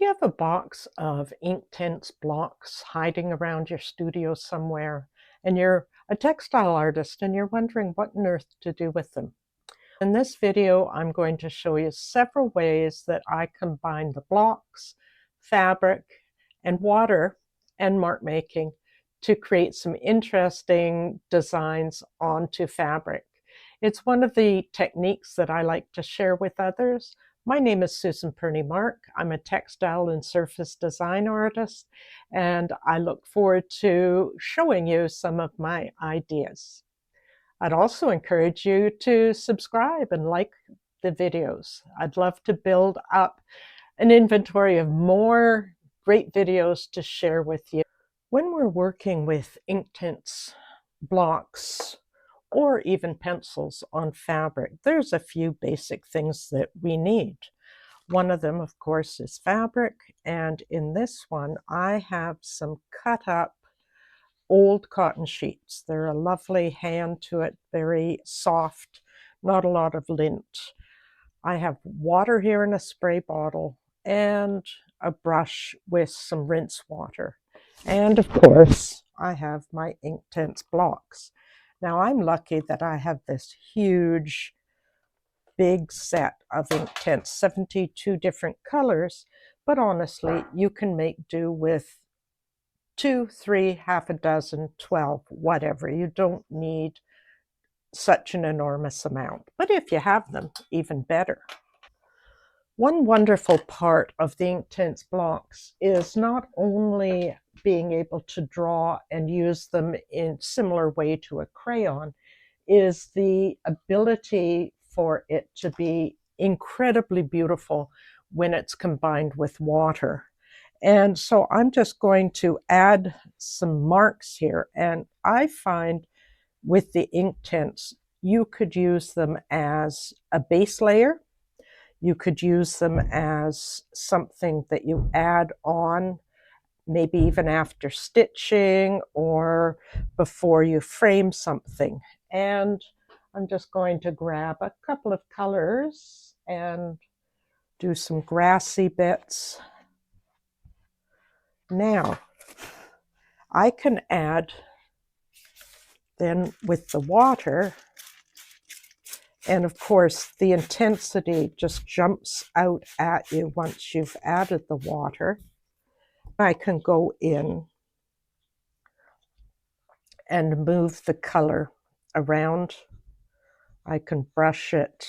Do you have a box of Inktense blocks hiding around your studio somewhere, and you're a textile artist and you're wondering what on earth to do with them? In this video, I'm going to show you several ways that I combine the blocks, fabric, and water and mark making to create some interesting designs onto fabric. It's one of the techniques that I like to share with others. My name is Susan Purney Mark. I'm a textile and surface design artist, and I look forward to showing you some of my ideas. I'd also encourage you to subscribe and like the videos. I'd love to build up an inventory of more great videos to share with you. When we're working with Inktense blocks or even pencils on fabric, there's a few basic things that we need. One of them, of course, is fabric, and in this one I have some cut up old cotton sheets. They're a lovely hand to it, very soft, not a lot of lint. I have water here in a spray bottle and a brush with some rinse water. And of course, I have my Inktense blocks. Now I'm lucky that I have this huge, big set of Inktense, 72 different colors, but honestly, you can make do with 2, 3, half a dozen, 12, whatever. You don't need such an enormous amount. But if you have them, even better. One wonderful part of the Inktense blocks is not only being able to draw and use them in similar way to a crayon, is the ability for it to be incredibly beautiful when it's combined with water. And so I'm just going to add some marks here. And I find with the Inktense, you could use them as a base layer. You could use them as something that you add on, maybe even after stitching or before you frame something. And I'm just going to grab a couple of colors and do some grassy bits. Now, I can add then with the water, and of course the intensity just jumps out at you once you've added the water. I can go in and move the color around. I can brush it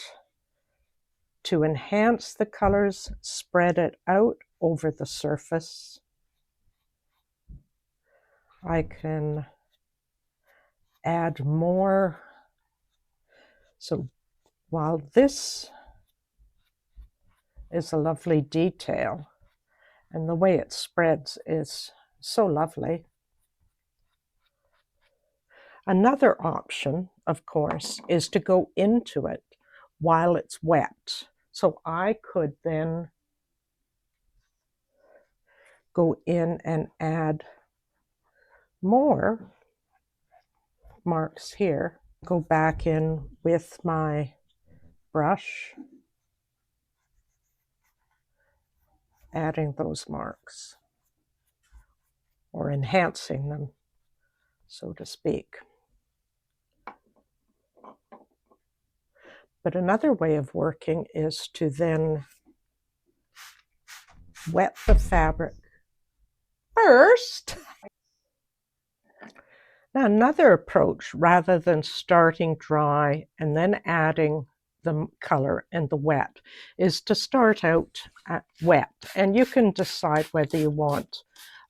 to enhance the colors, spread it out over the surface. I can add more. So while this is a lovely detail, and the way it spreads is so lovely. Another option, of course, is to go into it while it's wet. So I could then go in and add more marks here. Go back in with my brush, adding those marks, or enhancing them, so to speak. But another way of working is to then wet the fabric first. Now, another approach, rather than starting dry and then adding the color and the wet, is to start out at wet. And you can decide whether you want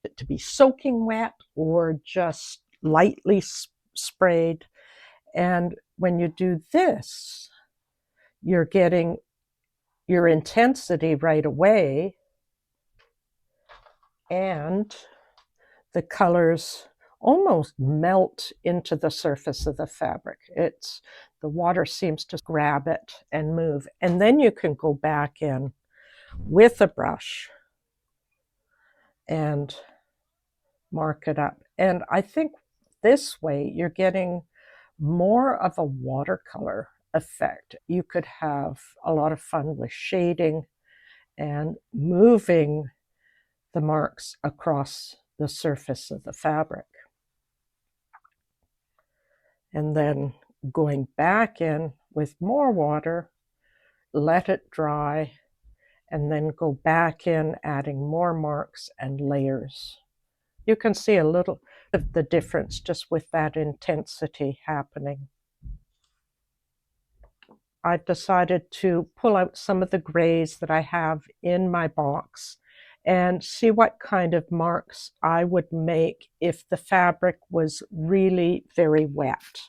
it to be soaking wet or just lightly sprayed. And when you do this, you're getting your intensity right away, and the colors almost melt into the surface of the fabric. The water seems to grab it and move. And then you can go back in with a brush and mark it up. And I think this way you're getting more of a watercolor effect. You could have a lot of fun with shading and moving the marks across the surface of the fabric. And then going back in with more water, let it dry, and then go back in, adding more marks and layers. You can see a little of the difference just with that intensity happening. I've decided to pull out some of the grays that I have in my box and see what kind of marks I would make if the fabric was really very wet.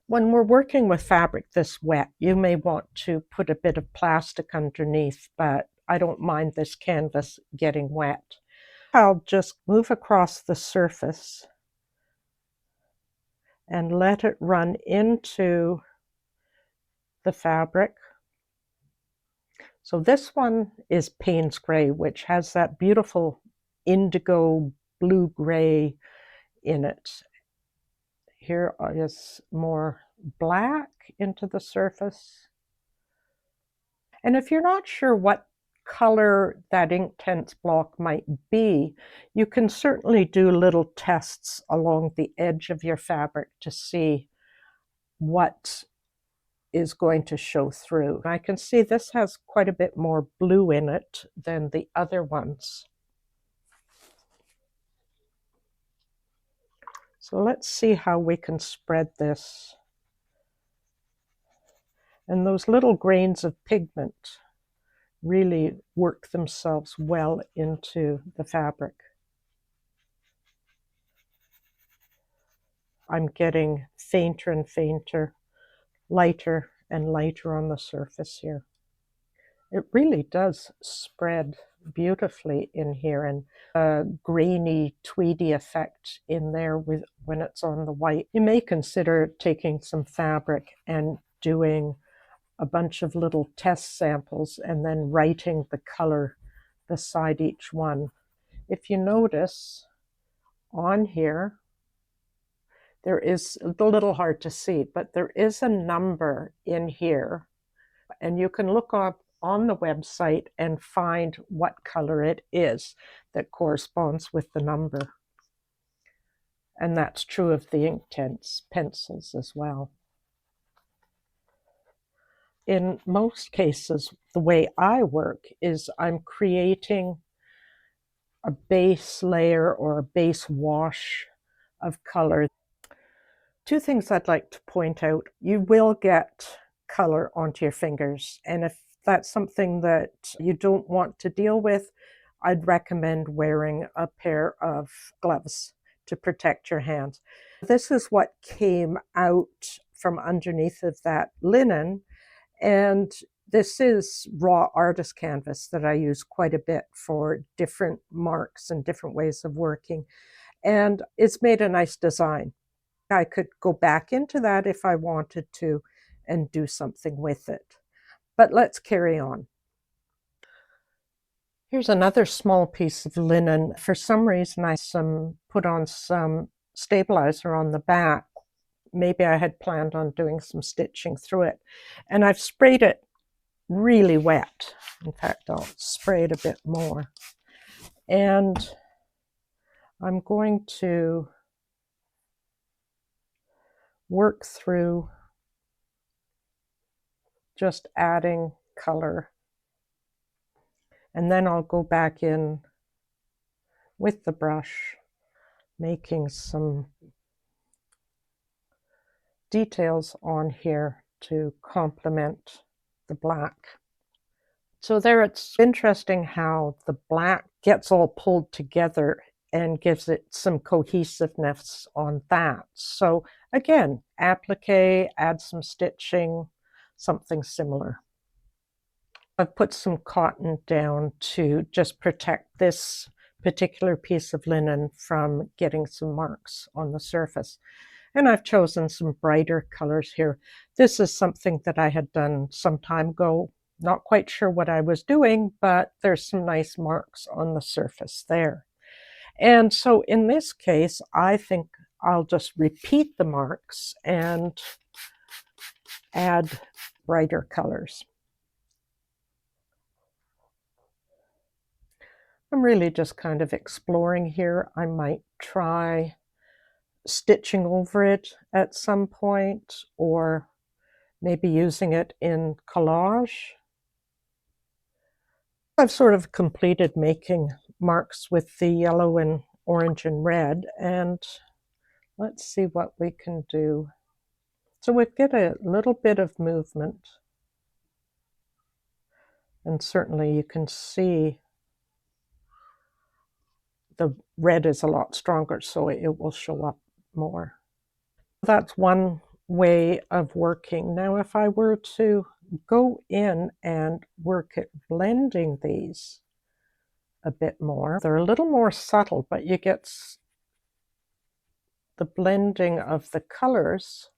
When we're working with fabric this wet, you may want to put a bit of plastic underneath, but I don't mind this canvas getting wet. I'll just move across the surface and let it run into the fabric. So this one is Payne's Gray, which has that beautiful indigo blue-gray in it. Here is more black into the surface. And if you're not sure what color that Inktense block might be, you can certainly do little tests along the edge of your fabric to see what is going to show through. I can see this has quite a bit more blue in it than the other ones. So let's see how we can spread this. And those little grains of pigment really work themselves well into the fabric. I'm getting fainter and fainter, lighter and lighter on the surface here. It really does spread beautifully in here, and a grainy, tweedy effect in there with when it's on the white. You may consider taking some fabric and doing a bunch of little test samples and then writing the color beside each one. If you notice on here, there is a little hard to see, but there is a number in here, and you can look up on the website and find what color it is that corresponds with the number. And that's true of the Inktense pencils as well. In most cases, the way I work is I'm creating a base layer or a base wash of color. Two things I'd like to point out. You will get color onto your fingers, and if that's something that you don't want to deal with, I'd recommend wearing a pair of gloves to protect your hands. This is what came out from underneath of that linen, and this is raw artist canvas that I use quite a bit for different marks and different ways of working, and it's made a nice design. I could go back into that if I wanted to and do something with it. But let's carry on. Here's another small piece of linen. For some reason, I put on some stabilizer on the back. Maybe I had planned on doing some stitching through it. And I've sprayed it really wet. In fact, I'll spray it a bit more. And I'm going to work through just adding color. And then I'll go back in with the brush, making some details on here to complement the black. So there, it's interesting how the black gets all pulled together and gives it some cohesiveness on that. So again, applique, add some stitching, something similar. I've put some cotton down to just protect this particular piece of linen from getting some marks on the surface. And I've chosen some brighter colors here. This is something that I had done some time ago. Not quite sure what I was doing, but there's some nice marks on the surface there. And so in this case, I think I'll just repeat the marks and add brighter colors. I'm really just kind of exploring here. I might try stitching over it at some point, or maybe using it in collage. I've sort of completed making marks with the yellow and orange and red, and let's see what we can do. So we get a little bit of movement, and certainly you can see the red is a lot stronger, so it will show up more. That's one way of working. Now, if I were to go in and work at blending these a bit more, they're a little more subtle, but you get the blending of the colors.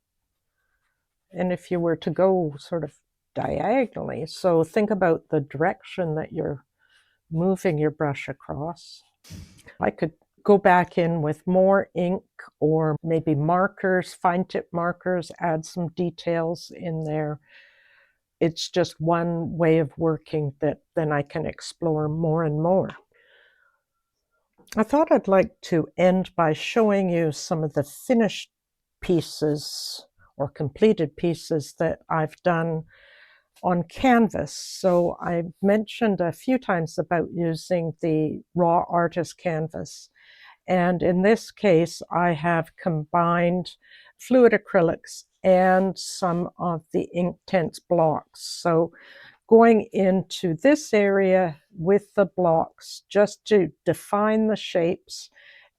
And if you were to go sort of diagonally, so think about the direction that you're moving your brush across. I could go back in with more ink or maybe markers, fine tip markers, add some details in there. It's just one way of working that then I can explore more and more. I thought I'd like to end by showing you some of the finished pieces or completed pieces that I've done on canvas. So I've mentioned a few times about using the raw artist canvas. And in this case, I have combined fluid acrylics and some of the Inktense blocks. So going into this area with the blocks just to define the shapes,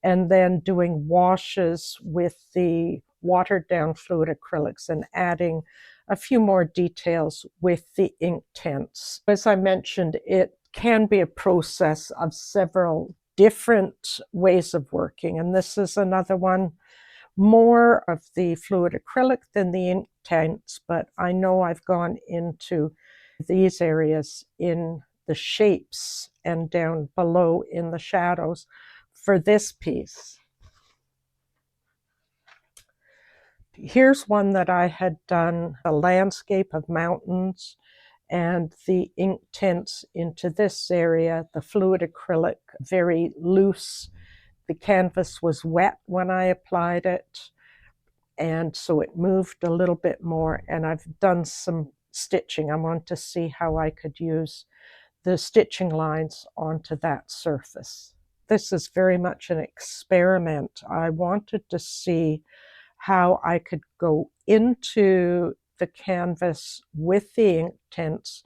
and then doing washes with the watered down fluid acrylics and adding a few more details with the Inktense. As I mentioned, it can be a process of several different ways of working, and this is another one, more of the fluid acrylic than the Inktense, but I know I've gone into these areas in the shapes and down below in the shadows for this piece. Here's one that I had done, a landscape of mountains, and the Inktense into this area, the fluid acrylic, very loose. The canvas was wet when I applied it, and so it moved a little bit more, and I've done some stitching. I want to see how I could use the stitching lines onto that surface. This is very much an experiment. I wanted to see how I could go into the canvas with the Inktense,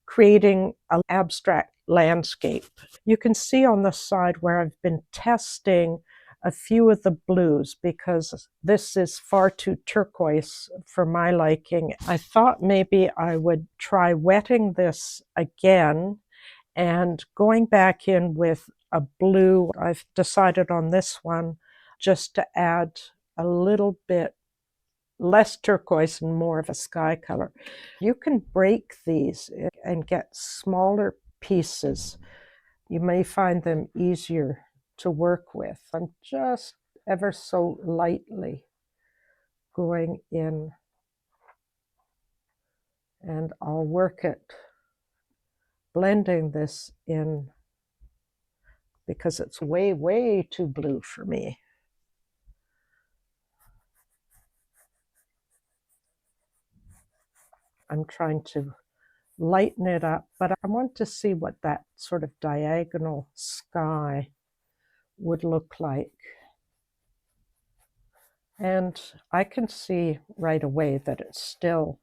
creating an abstract landscape. You can see on the side where I've been testing a few of the blues because this is far too turquoise for my liking. I thought maybe I would try wetting this again and going back in with a blue. I've decided on this one just to add a little bit less turquoise and more of a sky color. You can break these and get smaller pieces. You may find them easier to work with. I'm just ever so lightly going in, and I'll work it, blending this in because it's way, way too blue for me. I'm trying to lighten it up, but I want to see what that sort of diagonal sky would look like. And I can see right away that it's still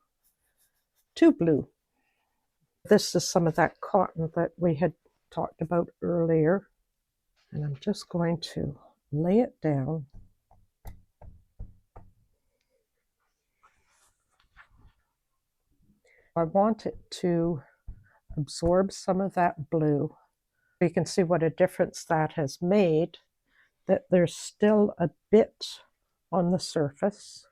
too blue. This is some of that cotton that we had talked about earlier. And I'm just going to lay it down. I want it to absorb some of that blue. You can see what a difference that has made, that there's still a bit on the surface.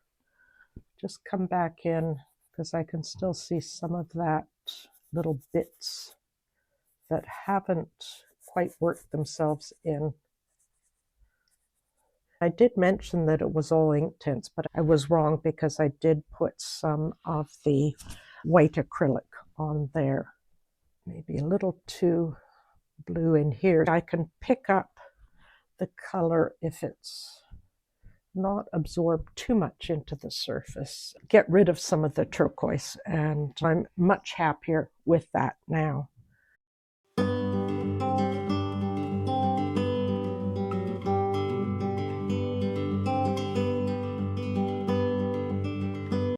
Just come back in because I can still see some of that little bits that haven't quite worked themselves in. I did mention that it was all Inktense, but I was wrong because I did put some of the white acrylic on there. Maybe a little too blue in here. I can pick up the color if it's not absorb too much into the surface. Get rid of some of the turquoise, and I'm much happier with that now.